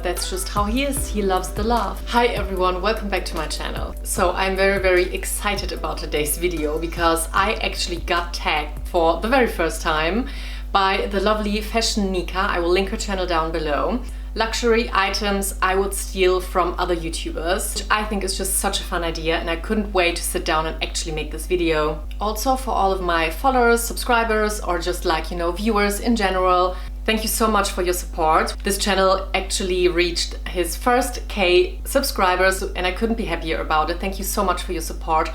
that's just how he is. He loves the love. Hi everyone, welcome back to my channel. So I'm very excited about today's video because I actually got tagged for the very first time by the lovely Fashion Nika. I will link her channel down below. Luxury items I would steal from other YouTubers, which I think is just such a fun idea, and I couldn't wait to sit down and actually make this video. Also for all of my followers, subscribers, or just like, you know, viewers in general, thank you so much for your support. This channel actually reached his first K subscribers and I couldn't be happier about it. Thank you so much for your support.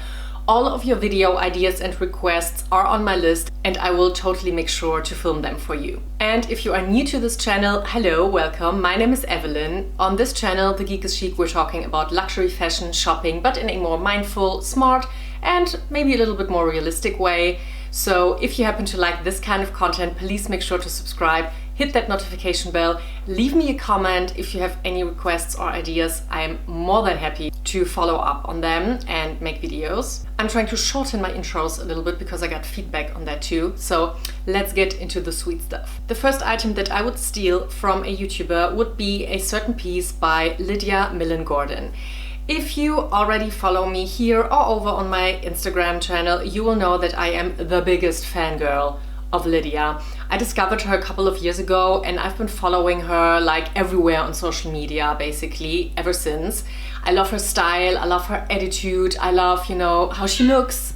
All of your video ideas and requests are on my list and I will totally make sure to film them for you. And if you are new to this channel, hello, welcome. My name is Evelyn. On this channel, The Geek is Chic, we're talking about luxury fashion, shopping, but in a more mindful, smart, and maybe a little bit more realistic way. So if you happen to like this kind of content, please make sure to subscribe, hit that notification bell, leave me a comment if you have any requests or ideas. I am more than happy to follow up on them and make videos. I'm trying to shorten my intros a little bit because I got feedback on that too. So let's get into the sweet stuff. The first item that I would steal from a YouTuber would be a certain piece by Lydia Mellon. If you already follow me here or over on my Instagram channel, you will know that I am the biggest fangirl of Lydia. I discovered her a couple of years ago and I've been following her like everywhere on social media basically ever since. I love her style, I love her attitude, I love, you know, how she looks.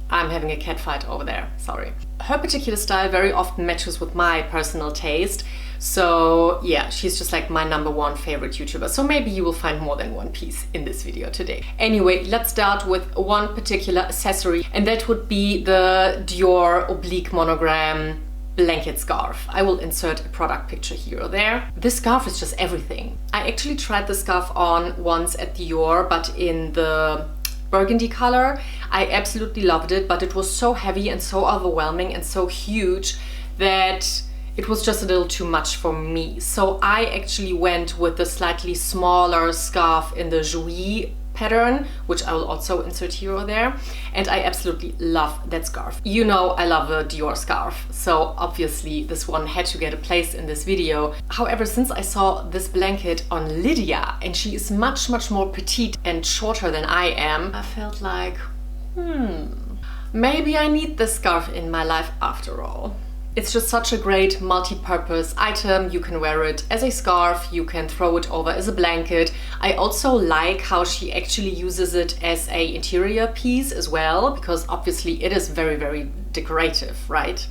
I'm having a cat fight over there, sorry. Her particular style very often matches with my personal taste. So yeah, she's just like my #1 favorite YouTuber. So maybe you will find more than one piece in this video today. Anyway, let's start with one particular accessory, and that would be the Dior oblique monogram blanket scarf. I will insert a product picture here or there. This scarf is just everything. I actually tried the scarf on once at Dior, but in the burgundy color. I absolutely loved it, but it was so heavy and so overwhelming and so huge that it was just a little too much for me. So I actually went with the slightly smaller scarf in the Jouy pattern, which I will also insert here or there. And I absolutely love that scarf. You know I love a Dior scarf, so obviously this one had to get a place in this video. However, since I saw this blanket on Lydia, and she is much more petite and shorter than I am, I felt like, maybe I need this scarf in my life after all. It's just such a great multi-purpose item. You can wear it as a scarf, you can throw it over as a blanket. I also like how she actually uses it as an interior piece as well, because obviously it is very decorative, right?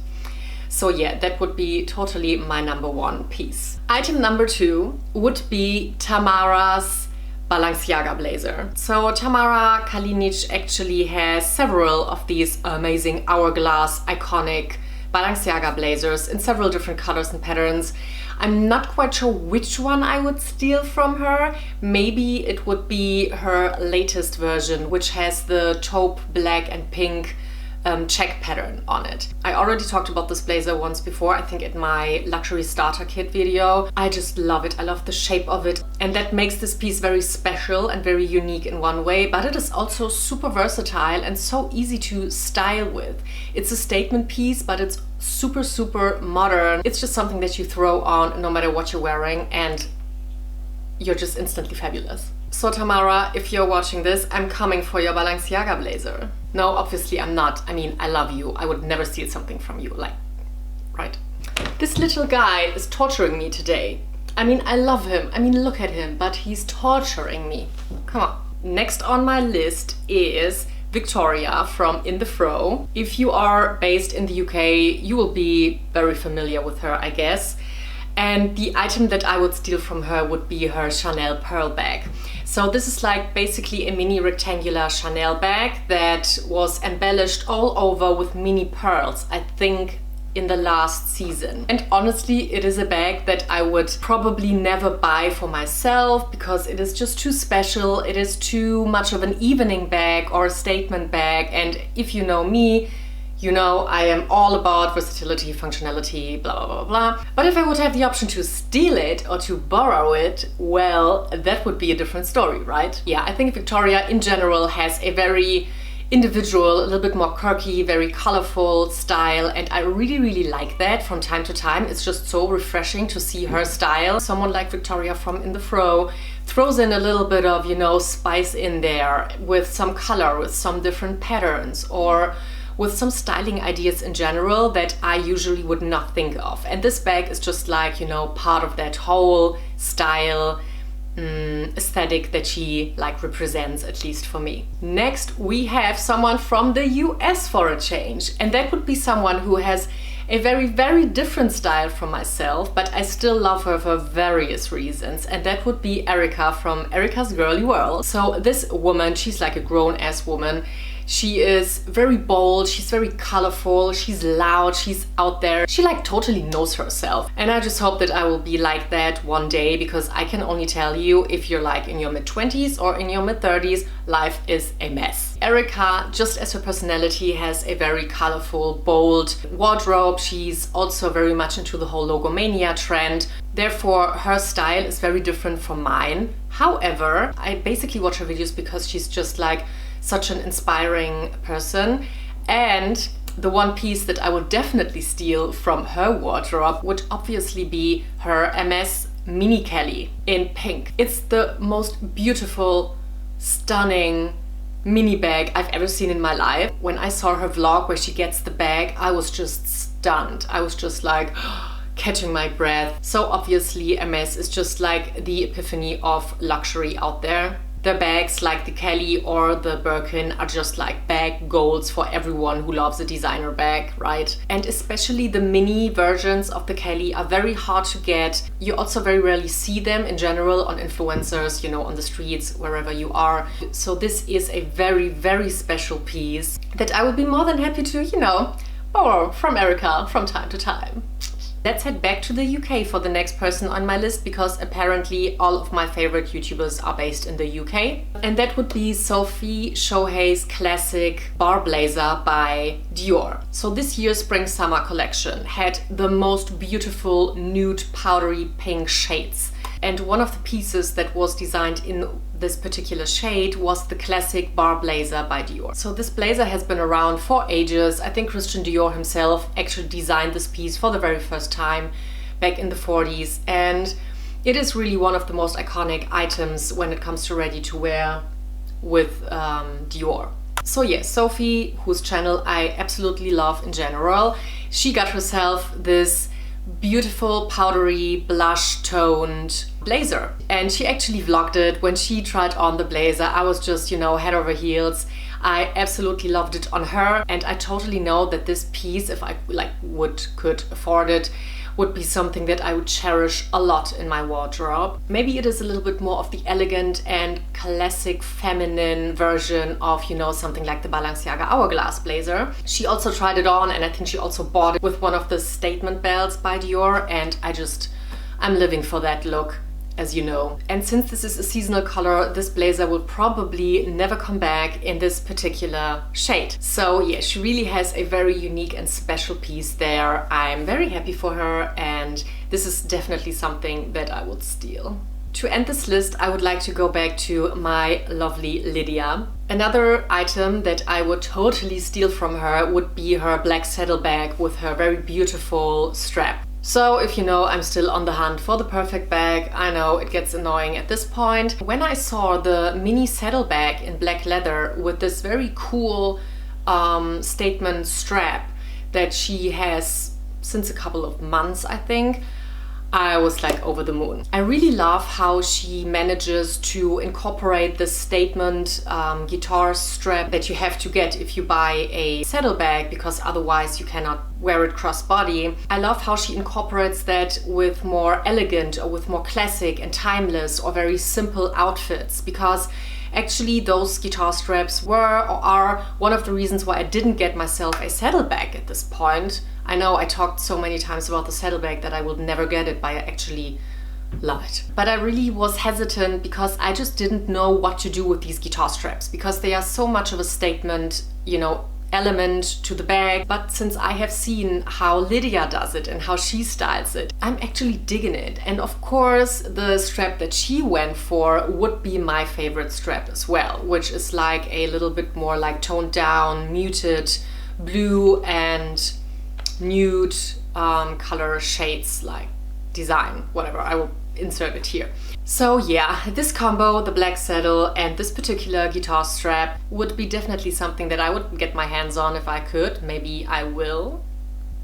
So yeah, that would be totally my #1 piece. Item #2 would be Tamara's Balenciaga blazer. So Tamara Colleen actually has several of these amazing hourglass iconic Balenciaga blazers in several different colors and patterns. I'm not quite sure which one I would steal from her. Maybe it would be her latest version, which has the taupe black and pink check pattern on it. I already talked about this blazer once before, I think in my luxury starter kit video. I just love it. I love the shape of it, and that makes this piece very special and very unique in one way, but it is also super versatile and so easy to style with. It's a statement piece, but it's super modern. It's just something that you throw on no matter what you're wearing and you're just instantly fabulous. So Tamara, if you're watching this, I'm coming for your Balenciaga blazer. No, obviously I'm not. I mean, I love you. I would never steal something from you, like, right? This little guy is torturing me today. I mean, I love him. I mean, look at him, but he's torturing me. Come on. Next on my list is Victoria from In The Fro. If you are based in the UK, you will be very familiar with her, I guess. And the item that I would steal from her would be her Chanel pearl bag. So this is like basically a mini rectangular Chanel bag that was embellished all over with mini pearls, I think in the last season. And honestly, it is a bag that I would probably never buy for myself because it is just too special. It is too much of an evening bag or a statement bag. And if you know me, you know I am all about versatility, functionality, blah. But if I would have the option to steal it or to borrow it, well, that would be a different story, right? Yeah, I think Victoria in general has a very individual, a little bit more quirky, very colorful style, and I really like that from time to time. It's just so refreshing to see her style. Someone like Victoria from In the Fro throws in a little bit of, you know, spice in there with some color, with some different patterns, or with some styling ideas in general that I usually would not think of. And this bag is just like, you know, part of that whole style aesthetic that she like represents, at least for me. Next, we have someone from the US for a change, and that would be someone who has a very different style from myself, but I still love her for various reasons, and that would be Erikas from Erikas Girly World. So this woman, she's like a grown-ass woman. She is very bold, she's very colorful, she's loud, she's out there. She like totally knows herself. And I just hope that I will be like that one day, because I can only tell you, if you're like in your mid-20s or in your mid-30s, life is a mess. Erikas, just as her personality, has a very colorful, bold wardrobe. She's also very much into the whole logomania trend. Therefore, her style is very different from mine. However, I basically watch her videos because she's just like such an inspiring person, and the one piece that I would definitely steal from her wardrobe would obviously be her MS Mini Kelly in pink. It's the most beautiful, stunning mini bag I've ever seen in my life. When I saw her vlog where she gets the bag, I was just stunned. I was just like catching my breath. So obviously MS is just like the epiphany of luxury out there. The bags like the Kelly or the Birkin are just like bag goals for everyone who loves a designer bag, right? And especially the mini versions of the Kelly are very hard to get. You also very rarely see them in general on influencers, you know, on the streets, wherever you are. So this is a very special piece that I would be more than happy to, you know, borrow from Erikas from time to time. Let's head back to the UK for the next person on my list, because apparently all of my favorite YouTubers are based in the UK. And that would be Sophie Shohei's classic bar blazer by Dior. So this year's spring-summer collection had the most beautiful nude powdery pink shades. And one of the pieces that was designed in this particular shade was the classic bar blazer by Dior. So this blazer has been around for ages. I think Christian Dior himself actually designed this piece for the very first time back in the 40s. And it is really one of the most iconic items when it comes to ready to wear with Dior. So yes, Sophie, whose channel I absolutely love in general, she got herself this beautiful powdery blush toned blazer, and she actually vlogged it when she tried on the blazer. I was just, you know, head over heels. I absolutely loved it on her, and I totally know that this piece, if I could afford it, would be something that I would cherish a lot in my wardrobe. Maybe it is a little bit more of the elegant and classic feminine version of, you know, something like the Balenciaga Hourglass blazer. She also tried it on, and I think she also bought it with one of the statement belts by Dior, and I'm living for that look, as you know. And since this is a seasonal color, this blazer will probably never come back in this particular shade. So yeah, she really has a very unique and special piece there. I'm very happy for her, and this is definitely something that I would steal. To end this list, I would like to go back to my lovely Lydia. Another item that I would totally steal from her would be her black saddlebag with her very beautiful strap. So if you know, I'm still on the hunt for the perfect bag. I know it gets annoying at this point. When I saw the mini saddlebag in black leather with this very cool statement strap that she has since a couple of months, I think, I was like over the moon. I really love how she manages to incorporate the statement guitar strap that you have to get if you buy a saddlebag, because otherwise you cannot wear it crossbody. I love how she incorporates that with more elegant or with more classic and timeless or very simple outfits, because actually those guitar straps were or are one of the reasons why I didn't get myself a saddlebag at this point. I know I talked so many times about the saddlebag that I will never get it, but I actually love it. But I really was hesitant because I just didn't know what to do with these guitar straps, because they are so much of a statement, you know, element to the bag, but since I have seen how Lydia does it and how she styles it, I'm actually digging it. And of course the strap that she went for would be my favorite strap as well, which is like a little bit more like toned down, muted blue and nude color shades, like design, whatever. I will insert it here. So yeah, this combo, the black saddle and this particular guitar strap, would be definitely something that I would get my hands on if I could. Maybe I will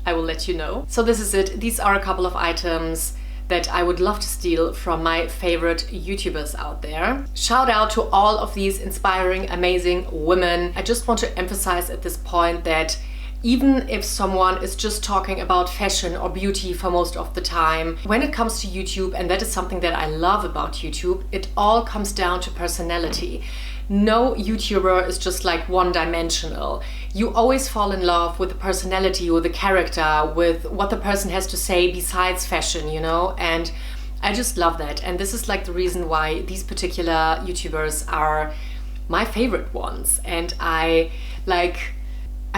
let you know. So this is it. These are a couple of items that I would love to steal from my favorite YouTubers out there. Shout out to all of these inspiring, amazing women. I just want to emphasize at this point that even if someone is just talking about fashion or beauty for most of the time, when it comes to YouTube, and that is something that I love about YouTube, it all comes down to personality. No YouTuber is just like one-dimensional. You always fall in love with the personality or the character, with what the person has to say besides fashion, you know? And I just love that. And this is like the reason why these particular YouTubers are my favorite ones. And I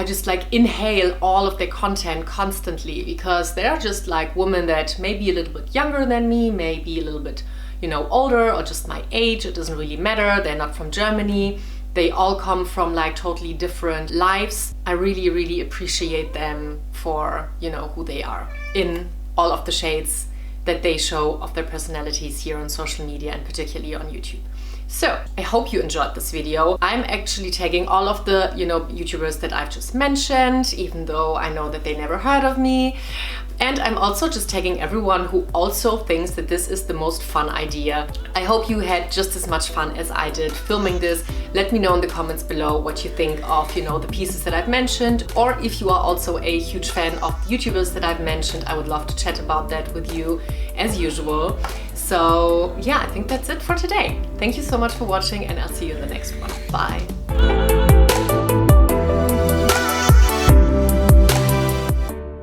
just like inhale all of their content constantly, because they're just like women that may be a little bit younger than me, maybe a little bit, you know, older or just my age. It doesn't really matter. They're not from Germany. They all come from like totally different lives. I really, really appreciate them for, you know, who they are in all of the shades that they show of their personalities here on social media and particularly on YouTube. So I hope you enjoyed this video. I'm actually tagging all of the, you know, YouTubers that I've just mentioned, even though I know that they never heard of me. And I'm also just tagging everyone who also thinks that this is the most fun idea. I hope you had just as much fun as I did filming this. Let me know in the comments below what you think of, you know, the pieces that I've mentioned, or if you are also a huge fan of YouTubers that I've mentioned. I would love to chat about that with you as usual. So yeah, I think that's it for today. Thank you so much for watching, and I'll see you in the next one. Bye.